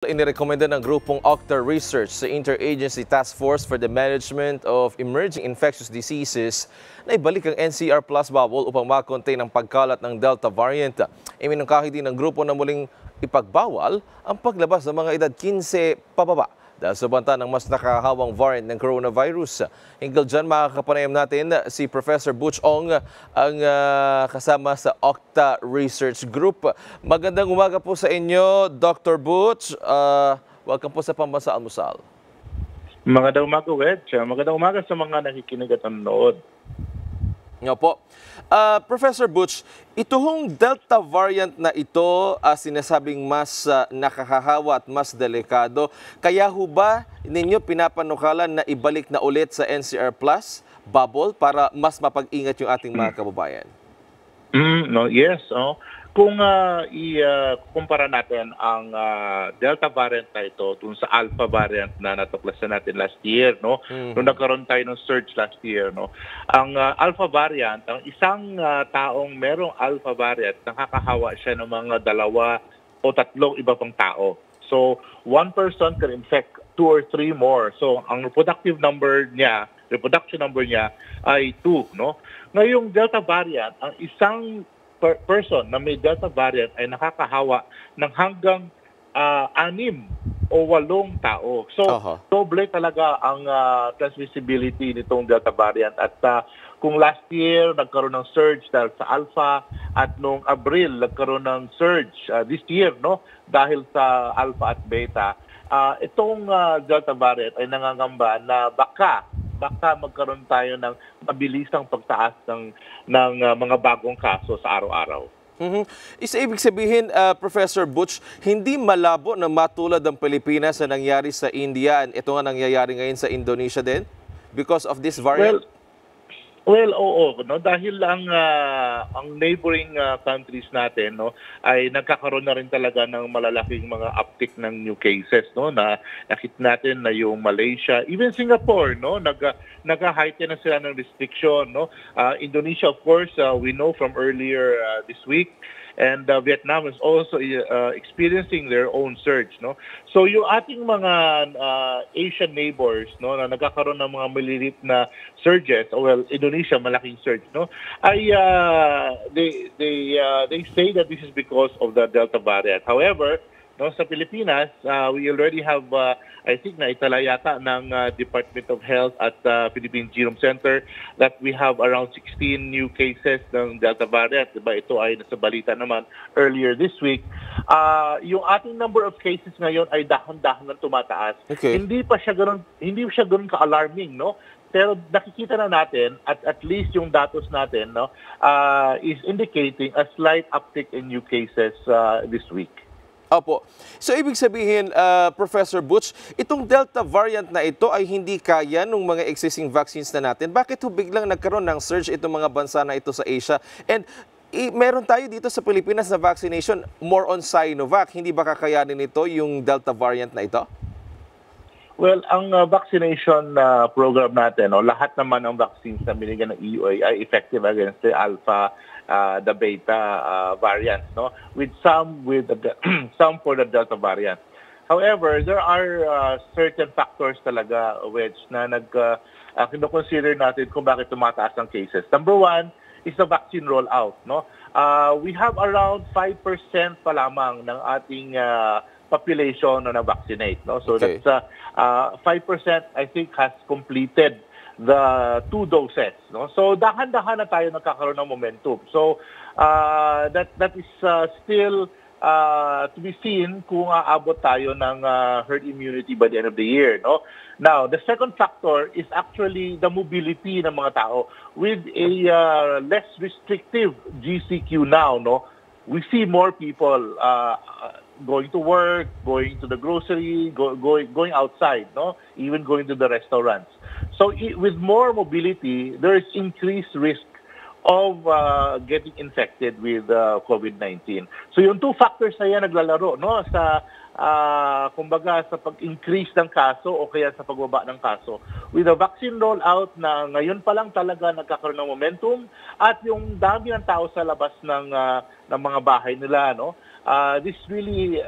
Inirekomenda ng grupong OCTA Research sa Interagency Task Force for the Management of Emerging Infectious Diseases na ibalik ang NCR Plus bubble upang makontain ang pagkalat ng Delta variant. Iminungkahi din ng grupo na muling ipagbawal ang paglabas ng mga edad 15 pababa dahil sa banta ng mas nakahawang variant ng coronavirus. Hinggil dyan, makakapanayam natin si Professor Butch Ong, ang kasama sa OCTA Research Group. Magandang umaga po sa inyo, Dr. Butch. Welcome po sa Pambansa Almusal. Magandang umaga, Wedge. Magandang umaga sa mga nakikinig at nanonood. Nga po. Professor Butch, itong Delta variant na ito, sinasabing mas nakakahawa at mas delikado. Kaya ho ba ninyo pinapanukalan na ibalik na ulit sa NCR Plus bubble para mas mapag-ingat yung ating mga kababayan? Yes. Kung ikukumpara natin ang Delta variant na ito dun sa Alpha variant na natuklasan natin last year, no? Nung nagkaroon tayo ng surge last year, no? Ang Alpha variant, ang isang taong merong Alpha variant, nakakahawa siya ng mga 2 o 3 iba pang tao. So, one person can infect 2 or 3 more. So, ang reproduction number niya ay 2, no? Ngayong Delta variant, ang isang person na may Delta variant ay nakakahawa ng hanggang 6 o 8 tao. So, doble talaga ang transmissibility nitong Delta variant. At kung last year nagkaroon ng surge dahil sa Alpha at noong Abril nagkaroon ng surge this year, no, dahil sa Alpha at Beta, itong Delta variant ay nangangamba na baka magkaroon tayo ng mabilisang pagtaas ng mga bagong kaso sa araw-araw. Ibig sabihin, Professor Butch, hindi malabo na matulad ng Pilipinas na nangyari sa India at ito nga nangyayari ngayon sa Indonesia din because of this variant? Well, oo, no, dahil ang neighboring countries natin, no, ay nagkakaroon na rin talaga ng malalaking mga uptick ng new cases, no, na nakita natin na yung Malaysia, even Singapore, no, nag-heighten na sila ng restriction, no. Indonesia, of course, we know from earlier this week, and Vietnam is also experiencing their own surge, no. So yung ating mga Asian neighbors, no, na nagkakaroon ng mga maliliit na surges, well, Indonesia malaking surge, no, ay they say that this is because of the Delta variant. However, no, sa Pilipinas, we already have, I think na itala yata ng Department of Health at Philippine Genome Center that we have around 16 new cases ng Delta variant. Diba? Ito ay nasa balita naman earlier this week. Yung ating number of cases ngayon ay dahan-dahan na tumataas. Okay. Hindi siya ganoon ka-alarming, no? Pero nakikita na natin at least yung datos natin, no, is indicating a slight uptick in new cases this week. Opo. So, ibig sabihin, Professor Butch, itong Delta variant na ito ay hindi kaya ng mga existing vaccines na natin. Bakit biglang nagkaroon ng surge itong mga bansa na ito sa Asia? And meron tayo dito sa Pilipinas na vaccination more on Sinovac. Hindi ba kakayanin ito yung Delta variant na ito? Well, ang vaccination program natin, no, lahat naman ng vaccines na binigyan ng EUA ay effective against the Alpha, the Beta variants, no, with some for the Delta variant. However, there are certain factors talaga, which na kino-consider natin kung bakit tumataas ang cases. Number 1 is the vaccine rollout, no. We have around 5% pa lamang ng ating population na vaccinate, no. So okay. That's 5% I think has completed the 2 doses, no. So dahan-dahan na tayo nagkakaroon ng momentum. So that is still to be seen kung aabot tayo ng herd immunity by the end of the year, no. Now, the second factor is actually the mobility ng mga tao with a less restrictive GCQ now, no. We see more people going to work, going to the grocery, going outside, no, even going to the restaurants. So with more mobility, there is increased risk of getting infected with COVID-19. So yung 2 factors na yan naglalaro, no, sa kumbaga sa pag-increase ng kaso o kaya sa pagbaba ng kaso. With the vaccine rollout na ngayon pa lang talaga nagkakaroon ng momentum at yung dami ng tao sa labas ng mga bahay nila, no, this really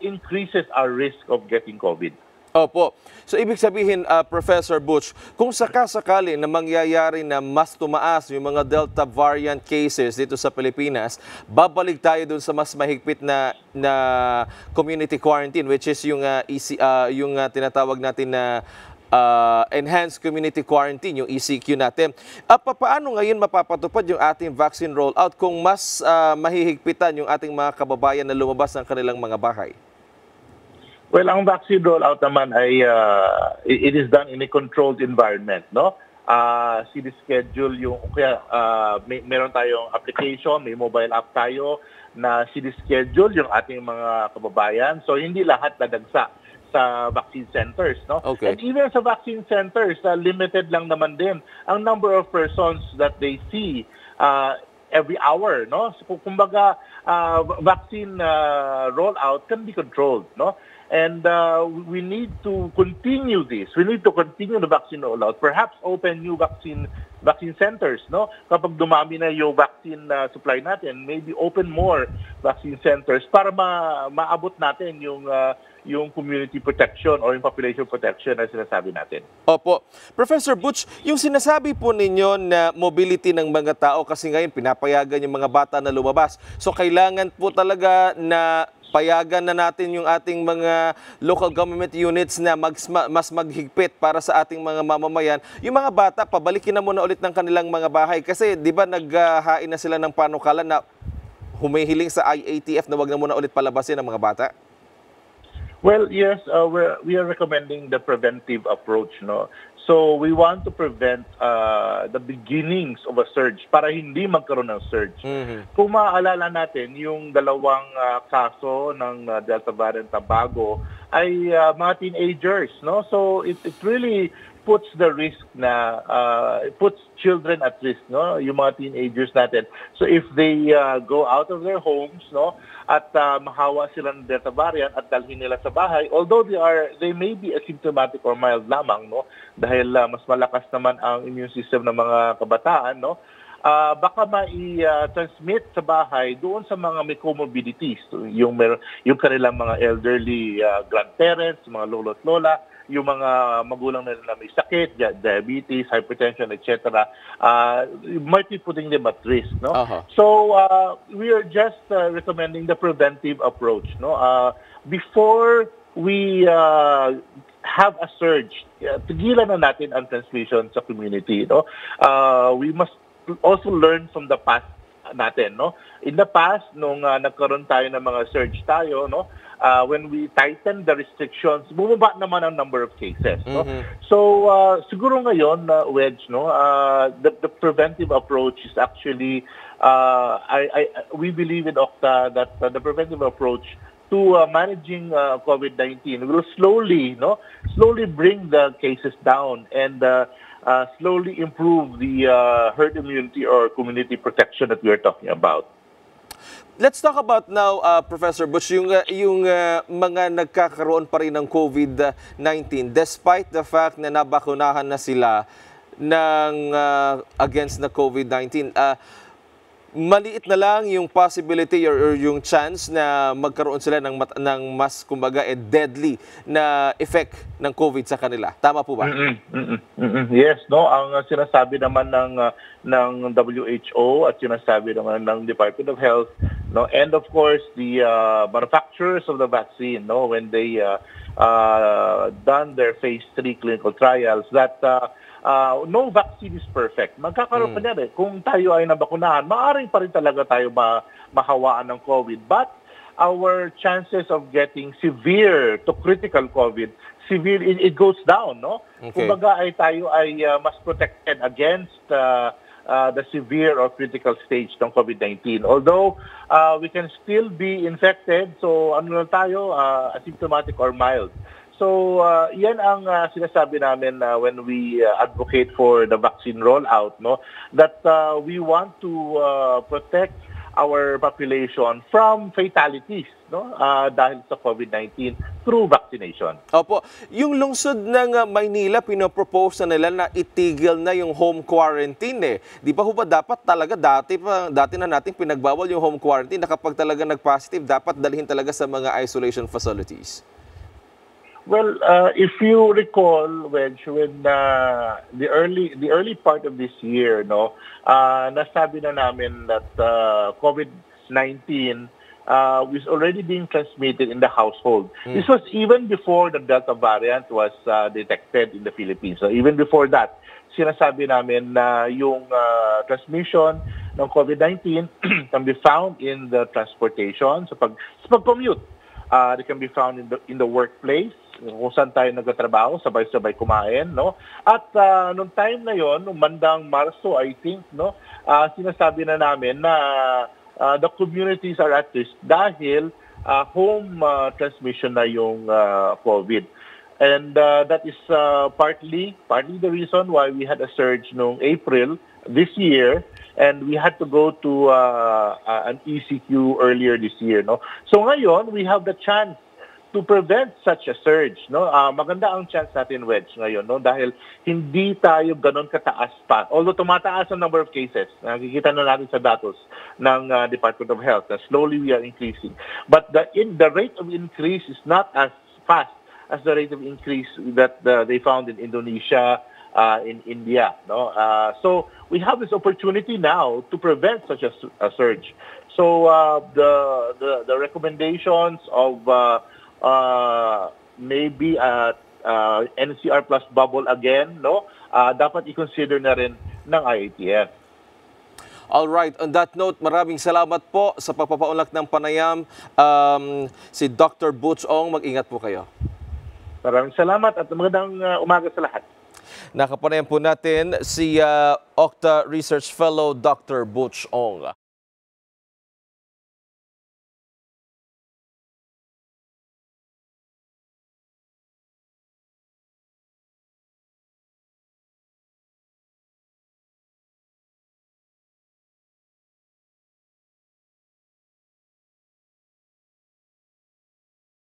increases our risk of getting COVID. Opo. So ibig sabihin, Professor Butch, kung sakasakali na mangyayari na mas tumaas yung mga Delta variant cases dito sa Pilipinas, babalik tayo dun sa mas mahigpit na community quarantine, which is yung tinatawag natin na enhanced community quarantine, yung ECQ natin. Paano ngayon mapapatupad yung ating vaccine rollout kung mas mahihigpitan yung ating mga kababayan na lumabas ng kanilang mga bahay? Well, ang vaccine rollout naman ay it is done in a controlled environment, no? Sinischedule yung kaya meron tayong application, may mobile app tayo na sinischedule yung ating mga kababayan. So hindi lahat dadagsa sa vaccine centers, no? Okay. And even sa vaccine centers, limited lang naman din ang number of persons that they see every hour, no? So kumbaga vaccine rollout can be controlled, no? And we need to continue this. We need to continue the vaccine rollout. Perhaps open new vaccine centers, no? Kapag dumami na yung vaccine supply natin, maybe open more vaccine centers para maabot natin yung community protection or yung population protection na sinasabi natin. Opo. Professor Butch, yung sinasabi po ninyo na mobility ng mga tao kasi ngayon pinapayagan yung mga bata na lumabas. So kailangan po talaga na payagan na natin yung ating mga local government units na mas maghigpit para sa ating mga mamamayan. Yung mga bata, pabalikin na muna ulit ng kanilang mga bahay kasi di ba naghahain na sila ng panukalan na humihiling sa IATF na wag na muna ulit palabasin ang mga bata? Well, yes, we are recommending the preventive approach, no? So we want to prevent the beginnings of a surge para hindi magkaroon ng surge. Mm-hmm. Kung maaalala natin, yung dalawang kaso ng Delta variant na bago ay mga teenagers, no? So it really puts the risk na it puts children at risk, no? Yung mga teenagers natin. So if they go out of their homes, no, at mahawa sila ng Delta variant at dalhin nila sa bahay, although they may be asymptomatic or mild lamang, no, dahil mas malakas naman ang immune system ng mga kabataan, no, baka mai-transmit sa bahay doon sa mga may comorbidities, yung kanilang mga elderly grandparents, mga lolo't lola, yung mga magulang na may sakit, diabetes, hypertension, etc., might be putting them at risk, no? Uh-huh. So we are just recommending the preventive approach, no? Before we have a surge, tigilan na natin ang transmission sa community, no? We must also learn from the past natin, no? In the past, nung nagkaroon tayo ng mga surge tayo, no, when we tighten the restrictions, bumaba naman ang number of cases, no? Mm-hmm. So siguro ngayon, Wedge, no, the preventive approach is actually we believe in OCTA that the preventive approach to managing COVID-19 will slowly bring the cases down and slowly improve the herd immunity or community protection that we are talking about. Let's talk about now, Professor Butch, yung mga nagkakaroon pa rin ng COVID-19 despite the fact na nabakunahan na sila ng against na COVID-19. Maliit na lang yung possibility or yung chance na magkaroon sila ng mas kumbaga deadly na effect ng COVID sa kanila. Tama po ba? Yes, no, ang sinasabi naman ng WHO at sinasabi naman ng Department of Health, no, and of course the manufacturers of the vaccine, no, when they done their phase 3 clinical trials, that no vaccine is perfect. Magkakaroon pa niyan kung tayo ay nabakunahan, maaaring pa rin talaga tayo mahawaan ng COVID. But our chances of getting severe to critical COVID, it goes down, no? Okay. Kumbaga tayo ay mas protected against the severe or critical stage ng COVID-19. Although we can still be infected, so ano lang tayo, asymptomatic or mild. So, yan ang sinasabi namin when we advocate for the vaccine rollout, no? That we want to protect our population from fatalities, no? Dahil sa COVID-19 to through vaccination. Opo, yung lungsod ng Maynila, pinopropose na nila na itigil na yung home quarantine eh. Di ba ho ba dapat talaga dati na nating pinagbawal yung home quarantine na kapag talaga nag-positive, dapat dalhin talaga sa mga isolation facilities? Well, if you recall, Wedge, when the early part of this year, no, nasabi na namin that COVID-19 was already being transmitted in the household. This was even before the Delta variant was detected in the Philippines. So even before that, sinasabi namin na yung transmission ng COVID-19 can be found in the transportation, sa pag-commute. They can be found in the workplace, kung saan tayo nagtatrabaho, sabay-sabay kumain, no? At nung time na yon, nung bandang Marso, I think, no, sinasabi na namin na the communities are at risk dahil home transmission na yung COVID. And that is partly the reason why we had a surge noong April this year, and we had to go to an ECQ earlier this year, no? So ngayon, we have the chance to prevent such a surge, no? Maganda ang chance natin, Wedge, ngayon, no? Dahil hindi tayo ganon kataas pa. Although tumataas ang number of cases, nakikita na natin sa datos ng Department of Health, na slowly we are increasing. But the rate of increase is not as fast as the rate of increase that they found in Indonesia, in India, no? So we have this opportunity now to prevent such a surge. So the recommendations of maybe NCR plus bubble again, no? Dapat i-consider na rin ng IATF. Alright, on that note, maraming salamat po sa pagpapaunlak ng panayam. Si Dr. Butch Ong, mag-ingat po kayo. Maraming salamat at magandang umaga sa lahat. Nakapanayam po natin si OCTA Research Fellow Dr. Butch Ong.